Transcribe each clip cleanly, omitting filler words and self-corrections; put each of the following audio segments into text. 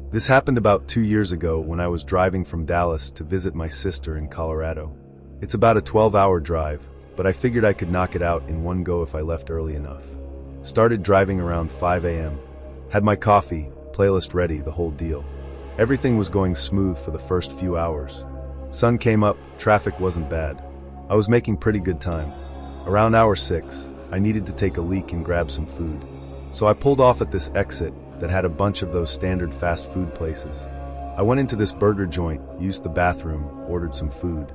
This happened about 2 years ago when I was driving from Dallas to visit my sister in Colorado. It's about a 12-hour drive, but I figured I could knock it out in one go if I left early enough. Started driving around 5 a.m. Had my coffee, playlist ready, the whole deal. Everything was going smooth for the first few hours. Sun came up, traffic wasn't bad. I was making pretty good time. Around hour 6, I needed to take a leak and grab some food. So I pulled off at this exit that had a bunch of those standard fast food places. I went into this burger joint, used the bathroom, ordered some food.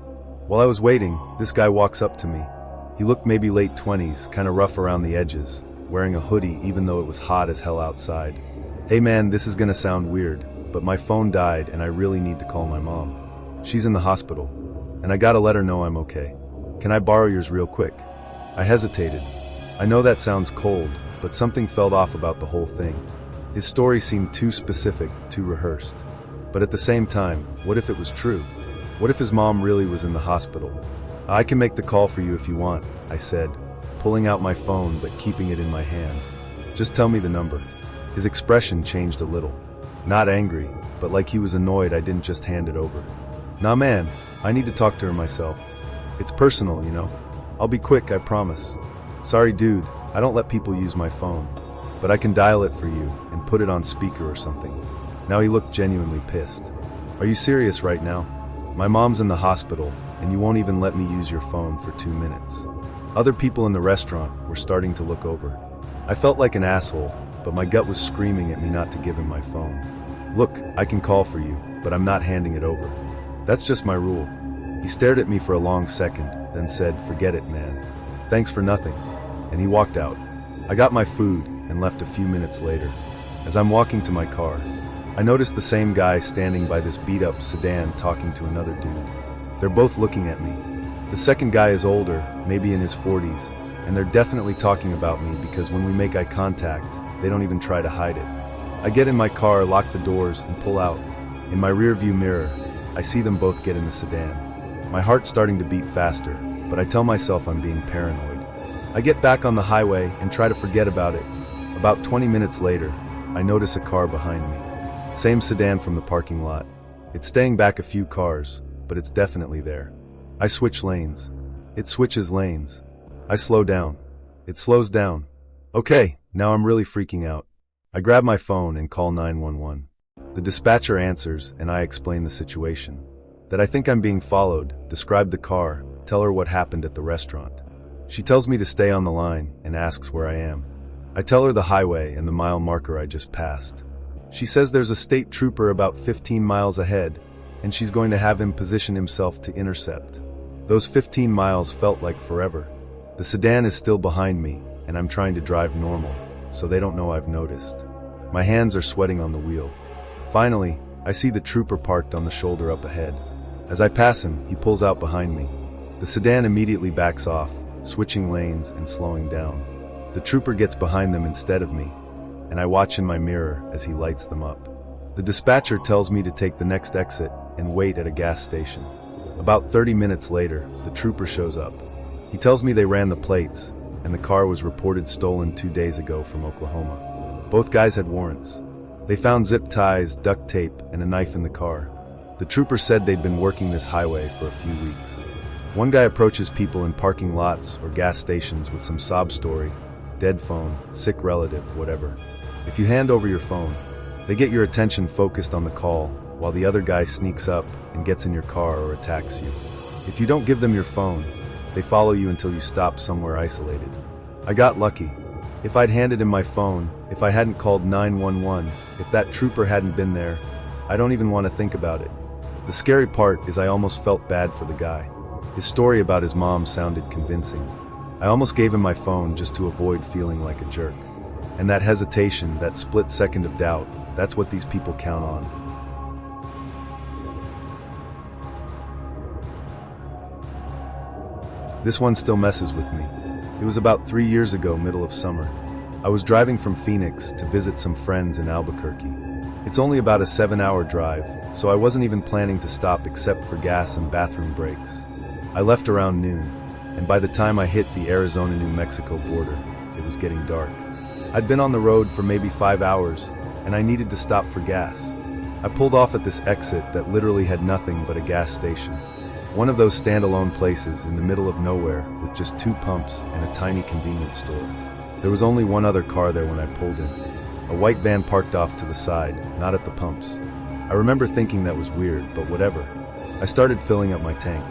While I was waiting, this guy walks up to me. He looked maybe late 20s, kinda rough around the edges, wearing a hoodie even though it was hot as hell outside. "Hey man, this is gonna sound weird, but my phone died and I really need to call my mom. She's in the hospital, and I gotta let her know I'm okay. Can I borrow yours real quick?" I hesitated. I know that sounds cold, but something felt off about the whole thing. His story seemed too specific, too rehearsed. But at the same time, what if it was true? What if his mom really was in the hospital? "I can make the call for you if you want," I said, pulling out my phone but keeping it in my hand. "Just tell me the number." His expression changed a little. Not angry, but like he was annoyed I didn't just hand it over. "Nah man, I need to talk to her myself. It's personal, you know. I'll be quick, I promise." "Sorry dude, I don't let people use my phone. But I can dial it for you and put it on speaker or something." Now he looked genuinely pissed. "Are you serious right now? My mom's in the hospital, and you won't even let me use your phone for 2 minutes." Other people in the restaurant were starting to look over. I felt like an asshole, but my gut was screaming at me not to give him my phone. "Look, I can call for you, but I'm not handing it over. That's just my rule." He stared at me for a long second, then said, "Forget it, man. Thanks for nothing." And he walked out. I got my food and left a few minutes later. As I'm walking to my car, I noticed the same guy standing by this beat-up sedan talking to another dude. They're both looking at me. The second guy is older, maybe in his 40s, and they're definitely talking about me because when we make eye contact, they don't even try to hide it. I get in my car, lock the doors, and pull out. In my rearview mirror, I see them both get in the sedan. My heart's starting to beat faster, but I tell myself I'm being paranoid. I get back on the highway and try to forget about it. About 20 minutes later, I notice a car behind me. Same sedan from the parking lot. It's staying back a few cars, but it's definitely there. I switch lanes. It switches lanes. I slow down. It slows down. Okay, now I'm really freaking out. I grab my phone and call 911. The dispatcher answers and I explain the situation. That I think I'm being followed, describe the car, tell her what happened at the restaurant. She tells me to stay on the line and asks where I am. I tell her the highway and the mile marker I just passed. She says there's a state trooper about 15 miles ahead, and she's going to have him position himself to intercept. Those 15 miles felt like forever. The sedan is still behind me, and I'm trying to drive normal, so they don't know I've noticed. My hands are sweating on the wheel. Finally, I see the trooper parked on the shoulder up ahead. As I pass him, he pulls out behind me. The sedan immediately backs off, switching lanes and slowing down. The trooper gets behind them instead of me, and I watch in my mirror as he lights them up. The dispatcher tells me to take the next exit and wait at a gas station. About 30 minutes later, the trooper shows up. He tells me they ran the plates, and the car was reported stolen 2 days ago from Oklahoma. Both guys had warrants. They found zip ties, duct tape, and a knife in the car. The trooper said they'd been working this highway for a few weeks. One guy approaches people in parking lots or gas stations with some sob story, dead phone, sick relative, whatever. If you hand over your phone, they get your attention focused on the call, while the other guy sneaks up and gets in your car or attacks you. If you don't give them your phone, they follow you until you stop somewhere isolated. I got lucky. If I'd handed him my phone, if I hadn't called 911, if that trooper hadn't been there, I don't even want to think about it. The scary part is I almost felt bad for the guy. His story about his mom sounded convincing. I almost gave him my phone just to avoid feeling like a jerk. And that hesitation, that split second of doubt, that's what these people count on. This one still messes with me. It was about 3 years ago, middle of summer. I was driving from Phoenix to visit some friends in Albuquerque. It's only about a 7-hour drive, so I wasn't even planning to stop except for gas and bathroom breaks. I left around noon, and by the time I hit the Arizona-New Mexico border, it was getting dark. I'd been on the road for maybe 5 hours, and I needed to stop for gas. I pulled off at this exit that literally had nothing but a gas station. One of those standalone places in the middle of nowhere with just 2 pumps and a tiny convenience store. There was only one other car there when I pulled in. A white van parked off to the side, not at the pumps. I remember thinking that was weird, but whatever. I started filling up my tank.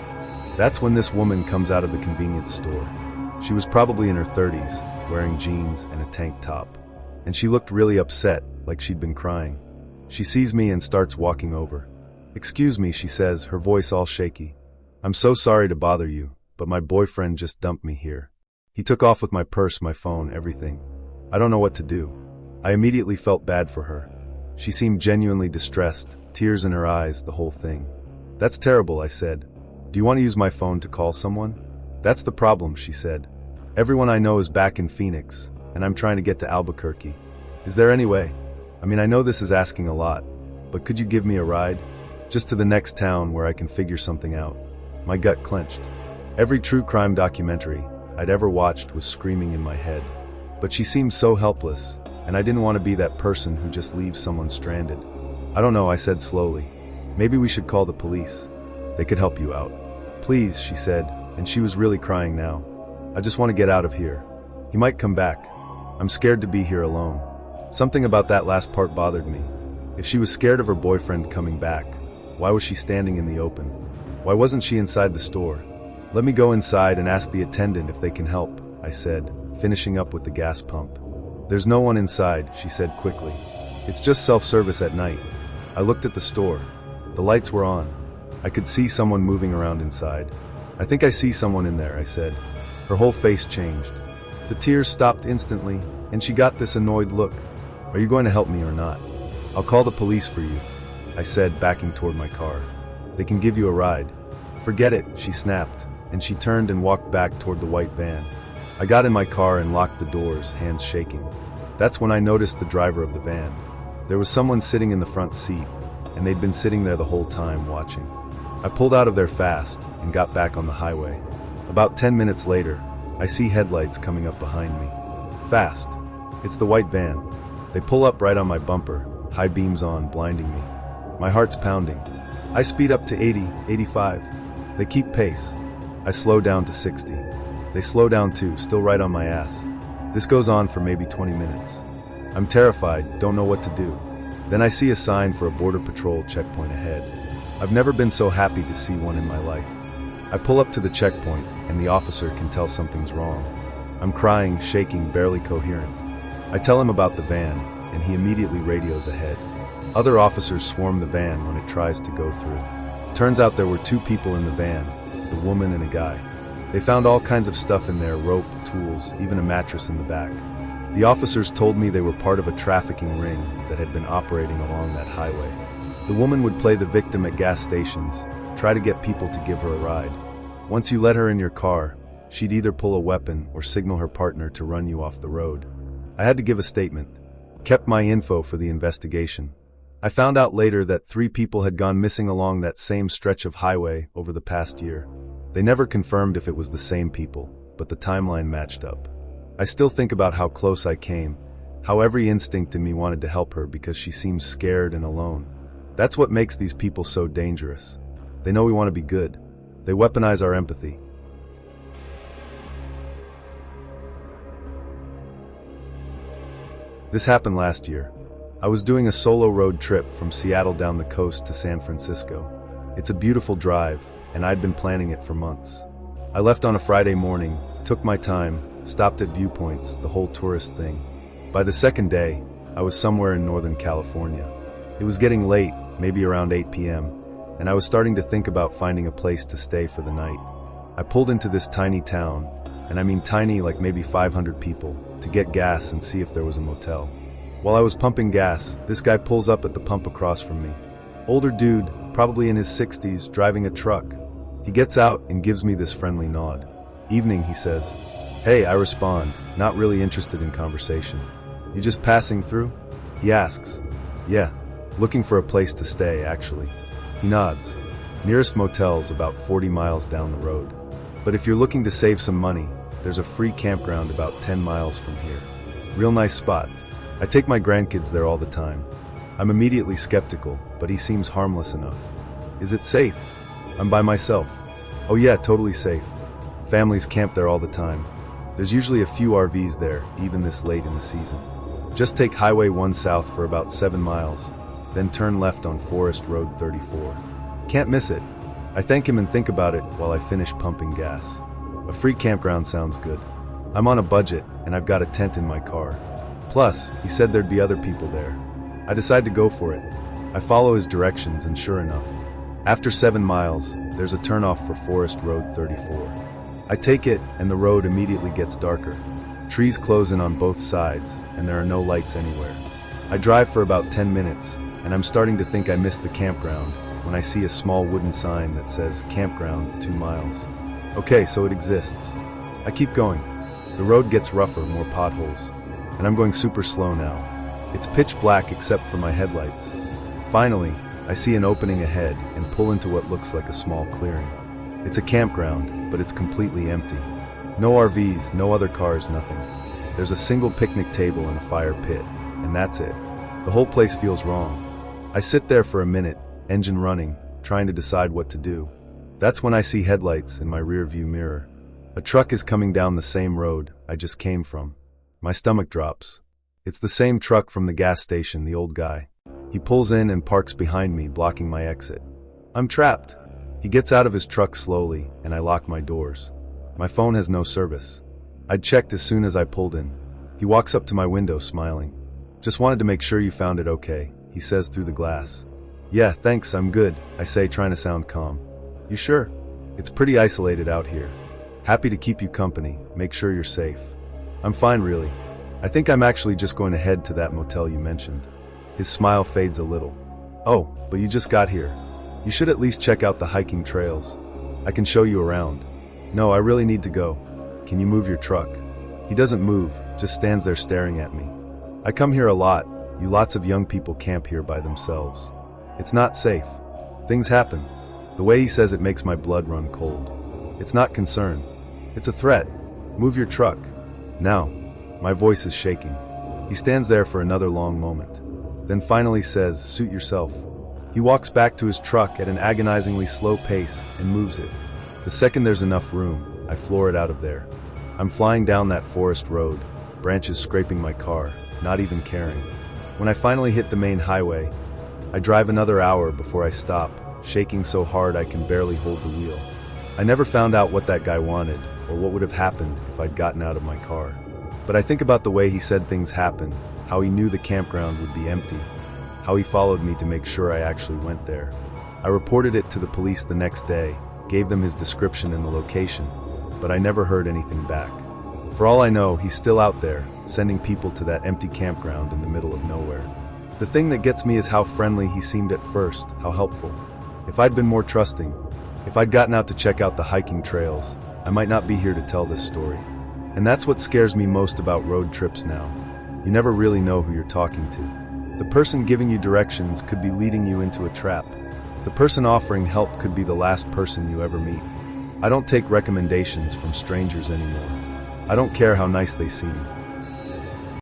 That's when this woman comes out of the convenience store. She was probably in her 30s, wearing jeans and a tank top. And she looked really upset, like she'd been crying. She sees me and starts walking over. "Excuse me," she says, her voice all shaky. "I'm so sorry to bother you, but my boyfriend just dumped me here. He took off with my purse, my phone, everything. I don't know what to do." I immediately felt bad for her. She seemed genuinely distressed, tears in her eyes, the whole thing. "That's terrible," I said. "Do you want to use my phone to call someone?" "That's the problem," she said. "Everyone I know is back in Phoenix, and I'm trying to get to Albuquerque. Is there any way? I mean, I know this is asking a lot, but could you give me a ride? Just to the next town where I can figure something out." My gut clenched. Every true crime documentary I'd ever watched was screaming in my head. But she seemed so helpless, and I didn't want to be that person who just leaves someone stranded. "I don't know," I said slowly. "Maybe we should call the police. They could help you out." "Please," she said, and she was really crying now. "I just want to get out of here. He might come back. I'm scared to be here alone." Something about that last part bothered me. If she was scared of her boyfriend coming back, why was she standing in the open? Why wasn't she inside the store? "Let me go inside and ask the attendant if they can help," I said, finishing up with the gas pump. "There's no one inside," she said quickly. "It's just self-service at night." I looked at the store. The lights were on. I could see someone moving around inside. "I think I see someone in there," I said. Her whole face changed. The tears stopped instantly, and she got this annoyed look. "Are you going to help me or not?" "I'll call the police for you," I said, backing toward my car. "They can give you a ride." "Forget it," she snapped, and she turned and walked back toward the white van. I got in my car and locked the doors, hands shaking. That's when I noticed the driver of the van. There was someone sitting in the front seat, and they'd been sitting there the whole time watching. I pulled out of there fast and got back on the highway. About 10 minutes later, I see headlights coming up behind me. Fast. It's the white van. They pull up right on my bumper, high beams on, blinding me. My heart's pounding. I speed up to 80, 85. They keep pace. I slow down to 60. They slow down too, still right on my ass. This goes on for maybe 20 minutes. I'm terrified, don't know what to do. Then I see a sign for a border patrol checkpoint ahead. I've never been so happy to see one in my life. I pull up to the checkpoint, and the officer can tell something's wrong. I'm crying, shaking, barely coherent. I tell him about the van, and he immediately radios ahead. Other officers swarm the van when it tries to go through. Turns out there were 2 people in the van, the woman and a guy. They found all kinds of stuff in there, rope, tools, even a mattress in the back. The officers told me they were part of a trafficking ring that had been operating along that highway. The woman would play the victim at gas stations, try to get people to give her a ride. Once you let her in your car, she'd either pull a weapon or signal her partner to run you off the road. I had to give a statement. Kept my info for the investigation. I found out later that 3 people had gone missing along that same stretch of highway over the past year. They never confirmed if it was the same people, but the timeline matched up. I still think about how close I came, how every instinct in me wanted to help her because she seems scared and alone. That's what makes these people so dangerous. They know we want to be good. They weaponize our empathy. This happened last year. I was doing a solo road trip from Seattle down the coast to San Francisco. It's a beautiful drive, and I'd been planning it for months. I left on a Friday morning, took my time, stopped at viewpoints, the whole tourist thing. By the second day, I was somewhere in Northern California. It was getting late, maybe around 8 p.m., and I was starting to think about finding a place to stay for the night. I pulled into this tiny town, and I mean tiny like maybe 500 people, to get gas and see if there was a motel. While I was pumping gas, this guy pulls up at the pump across from me. Older dude, probably in his 60s, driving a truck. He gets out and gives me this friendly nod. "Evening," he says. "Hey," I respond, not really interested in conversation. "You just passing through?" He asks. "Yeah, looking for a place to stay, actually." He nods. "Nearest motel's about 40 miles down the road. But if you're looking to save some money, there's a free campground about 10 miles from here. Real nice spot. I take my grandkids there all the time." I'm immediately skeptical, but he seems harmless enough. Is it safe? I'm by myself. Oh yeah, totally safe. Families camp there all the time. There's usually a few RVs there, even this late in the season. Just take Highway 1 south for about 7 miles, then turn left on Forest Road 34. Can't miss it. I thank him and think about it while I finish pumping gas. A free campground sounds good. I'm on a budget, and I've got a tent in my car. Plus, he said there'd be other people there. I decide to go for it. I follow his directions, and sure enough, after 7 miles, there's a turnoff for Forest Road 34. I take it, and the road immediately gets darker. Trees close in on both sides, and there are no lights anywhere. I drive for about 10 minutes, and I'm starting to think I missed the campground when I see a small wooden sign that says Campground 2 miles. Okay, so it exists. I keep going. The road gets rougher, more potholes, and I'm going super slow now. It's pitch black except for my headlights. Finally, I see an opening ahead and pull into what looks like a small clearing. It's a campground, but it's completely empty. No RVs, no other cars, nothing. There's a single picnic table and a fire pit, and that's it. The whole place feels wrong. I sit there for a minute, engine running, trying to decide what to do. That's when I see headlights in my rearview mirror. A truck is coming down the same road I just came from. My stomach drops. It's the same truck from the gas station, the old guy. He pulls in and parks behind me, blocking my exit. I'm trapped. He gets out of his truck slowly, and I lock my doors. My phone has no service. I'd checked as soon as I pulled in. He walks up to my window, smiling. Just wanted to make sure you found it okay, he says through the glass. Yeah, thanks, I'm good, I say, trying to sound calm. You sure? It's pretty isolated out here. Happy to keep you company, make sure you're safe. I'm fine, really. I think I'm actually just going to head to that motel you mentioned. His smile fades a little. Oh, but you just got here. You should at least check out the hiking trails. I can show you around. No, I really need to go. Can you move your truck? He doesn't move, just stands there staring at me. I come here a lot. You lots of young people camp here by themselves. It's not safe. Things happen. The way he says it makes my blood run cold. It's not concern. It's a threat. Move your truck. Now. My voice is shaking. He stands there for another long moment. Then finally says, suit yourself. He walks back to his truck at an agonizingly slow pace and moves it. The second there's enough room, I floor it out of there. I'm flying down that forest road, branches scraping my car, not even caring. When I finally hit the main highway, I drive another hour before I stop, shaking so hard I can barely hold the wheel. I never found out what that guy wanted, or what would have happened if I'd gotten out of my car. But I think about the way he said things happened, how he knew the campground would be empty, how he followed me to make sure I actually went there. I reported it to the police the next day, gave them his description and the location, but I never heard anything back. For all I know, he's still out there, sending people to that empty campground in the middle of nowhere. The thing that gets me is how friendly he seemed at first, how helpful. If I'd been more trusting, if I'd gotten out to check out the hiking trails, I might not be here to tell this story. And that's what scares me most about road trips now. You never really know who you're talking to. The person giving you directions could be leading you into a trap. The person offering help could be the last person you ever meet. I don't take recommendations from strangers anymore. I don't care how nice they seem.